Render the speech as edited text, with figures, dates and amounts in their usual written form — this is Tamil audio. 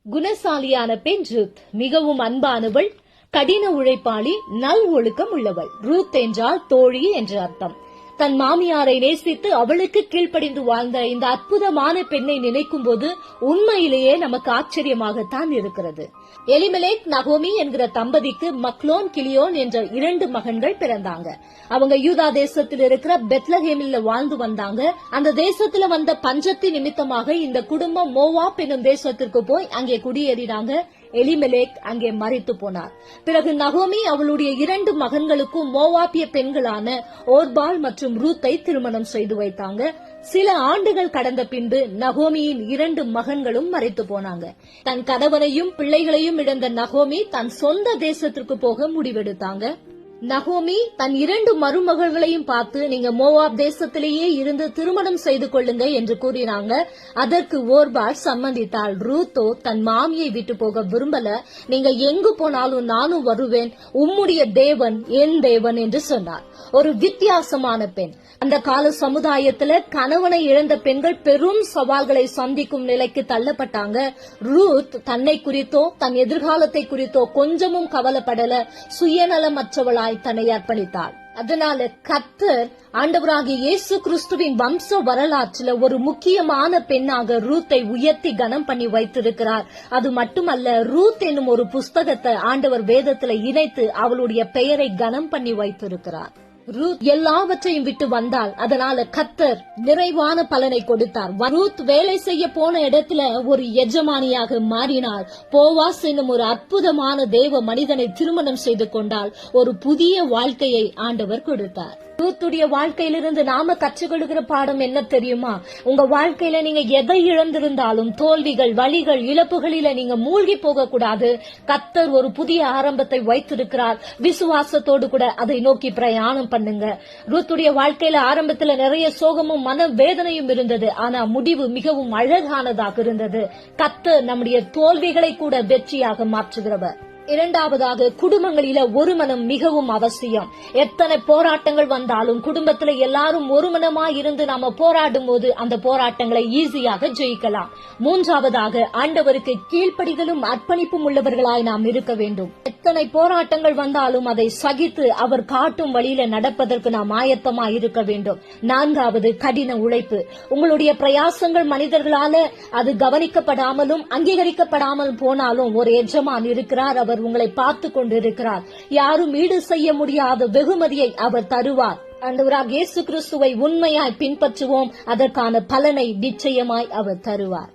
குணசாலியான பெண் ரூத் மிகவும் அன்பானவள், கடின உழைப்பாளி, நல் ஒழுக்கம் உள்ளவள். ரூத் என்றால் தோழி என்று அர்த்தம். தன் மாமியாரை நேசித்து அவளுக்கு கீழ்ப்படிந்து வாழ்ந்த இந்த அற்புதமான பெண்ணை நினைக்கும் போது உண்மையிலேயே நமக்கு ஆச்சரியமாகத்தான் இருக்கிறது. எலிமெலேக் நகோமி என்கிற தம்பதிக்கு மக்லோன் கிளியோன் என்ற 2 மகன்கள் பிறந்தாங்க. அவங்க யூதா தேசத்தில் இருக்கிற பெத்லஹேமில் வாழ்ந்து வந்தாங்க. அந்த தேசத்துல வந்த பஞ்சத்தின் நிமித்தமாக இந்த குடும்பம் மோவாப் என்னும் தேசத்திற்கு போய் அங்கே குடியேறினாங்க. எலிமெலேக் அங்கே மரித்து போனார். பிறகு நகோமி அவளுடைய 2 மகன்களுக்கும் மோவாபிய பெண்களான ஓர்பால் மற்றும் ரூத்தை திருமணம் செய்து வைத்தாங்க. சில ஆண்டுகள் கடந்த பின்பு நகோமியின் 2 மகன்களும் மரித்து போனாங்க. தன் கணவனையும் பிள்ளைகளையும் இழந்த நகோமி தன் சொந்த தேசத்திற்கு போக முடிவெடுத்தாங்க. நகோமி தன் 2 மருமகள்களையும் பார்த்து, நீங்க மோவாப் தேசத்திலேயே இருந்து திருமணம் செய்து கொள்ளுங்க என்று கூறினாங்க. அதற்கு ஓர்பால் சம்மதித்தாள். ரூத்தோ தன் மாமியை விட்டு போக விரும்பல. நீங்க எங்கு போனாலும் நானும் வருவேன், உம்முடைய தேவன் என் தேவன் என்று சொன்னார். ஒரு வித்தியாசமான பெண். அந்த கால சமுதாயத்துல கணவனை இழந்த பெண்கள் பெரும் சவால்களை சந்திக்கும் நிலைக்கு தள்ளப்பட்டாங்க. ரூத் தன்னை குறித்தோ தன் எதிர்காலத்தை குறித்தோ கொஞ்சமும் கவலைப்படல. சுயநலமற்றவளாய் தன்னை அர்ப்பணித்தாள். அதனால கர்த்தர் ஆண்டவராகிய இயேசு கிறிஸ்துவின் வம்ச வரலாற்றில் ஒரு முக்கியமான பெண்ணாக ரூத்தை உயர்த்தி கனம் பண்ணி வைத்திருக்கிறார். அது மட்டுமல்ல, ரூத் என்னும் ஒரு புஸ்தகத்தை ஆண்டவர் வேதத்துல இணைத்து அவளுடைய பெயரை கனம் பண்ணி வைத்திருக்கிறார். ரூத் எல்லாவற்றையும் விட்டு வந்தால் அதனால கர்த்தர் நிறைவான பலனை கொடுத்தார். ரூத் வேலை செய்ய போன இடத்துல ஒரு எஜமானியாக மாறினார். போவாஸ் என்னும் ஒரு அற்புதமான தேவ மனிதனை திருமணம் செய்து கொண்டால் ஒரு புதிய வாழ்க்கையை ஆண்டவர் கொடுத்தார். ரூத்துடைய வாழ்க்கையிலிருந்து நாம கற்றுக்கொள்கிற பாடம் என்ன தெரியுமா? உங்க வாழ்க்கையில நீங்க எதை இழந்திருந்தாலும் தோல்விகள், வலிகள், இழப்புகளில நீங்க மூழ்கி போக கூடாது. கர்த்தர் ஒரு புதிய ஆரம்பத்தை வைத்திருக்கிறார். விசுவாசத்தோடு கூட அதை நோக்கி பிரயாணம் பண்ணுங்க. ரூத்துடைய வாழ்க்கையில ஆரம்பத்துல நிறைய சோகமும் மன வேதனையும் இருந்தது. ஆனா முடிவு மிகவும் அழகானதாக இருந்தது. கர்த்தர் நம்முடைய தோல்விகளை கூட வெற்றியாக மாற்றுகிறவர். இரண்டாவதாக, குடும்பங்களில ஒரு மனம் மிகவும் அவசியம். எத்தனை போராட்டங்கள் வந்தாலும் குடும்பத்துல எல்லாரும் ஒரு மனமா இருந்து நாம போராடும் போது அந்த போராட்டங்களை ஈஸியாக ஜெயிக்கலாம். மூன்றாவதாக, ஆண்டவருக்கு கீழ்ப்படிதலும் அர்ப்பணிப்பும் உள்ளவர்களாய் நாம் இருக்க வேண்டும். எத்தனை போராட்டங்கள் வந்தாலும் அதை சகித்து அவர் காட்டும் வழியில நடப்பதற்கு நாம் ஆயத்தமா இருக்க வேண்டும். நான்காவது, கடின உழைப்பு. உங்களுடைய பிரயாசங்கள் மனிதர்களால அது கவனிக்கப்படாமலும் அங்கீகரிக்கப்படாமல் போனாலும் ஒரு எஜமான் இருக்கிறார். அவர் உங்களை பார்த்து கொண்டிருக்கிறார். யாரும் ஈடு செய்ய முடியாத வெகுமதியை அவர் தருவார். ஆண்டவராகிய இயேசு கிறிஸ்துவை உண்மையாய் பின்பற்றுவோம். அதற்கான பலனை நிச்சயமாய் அவர் தருவார்.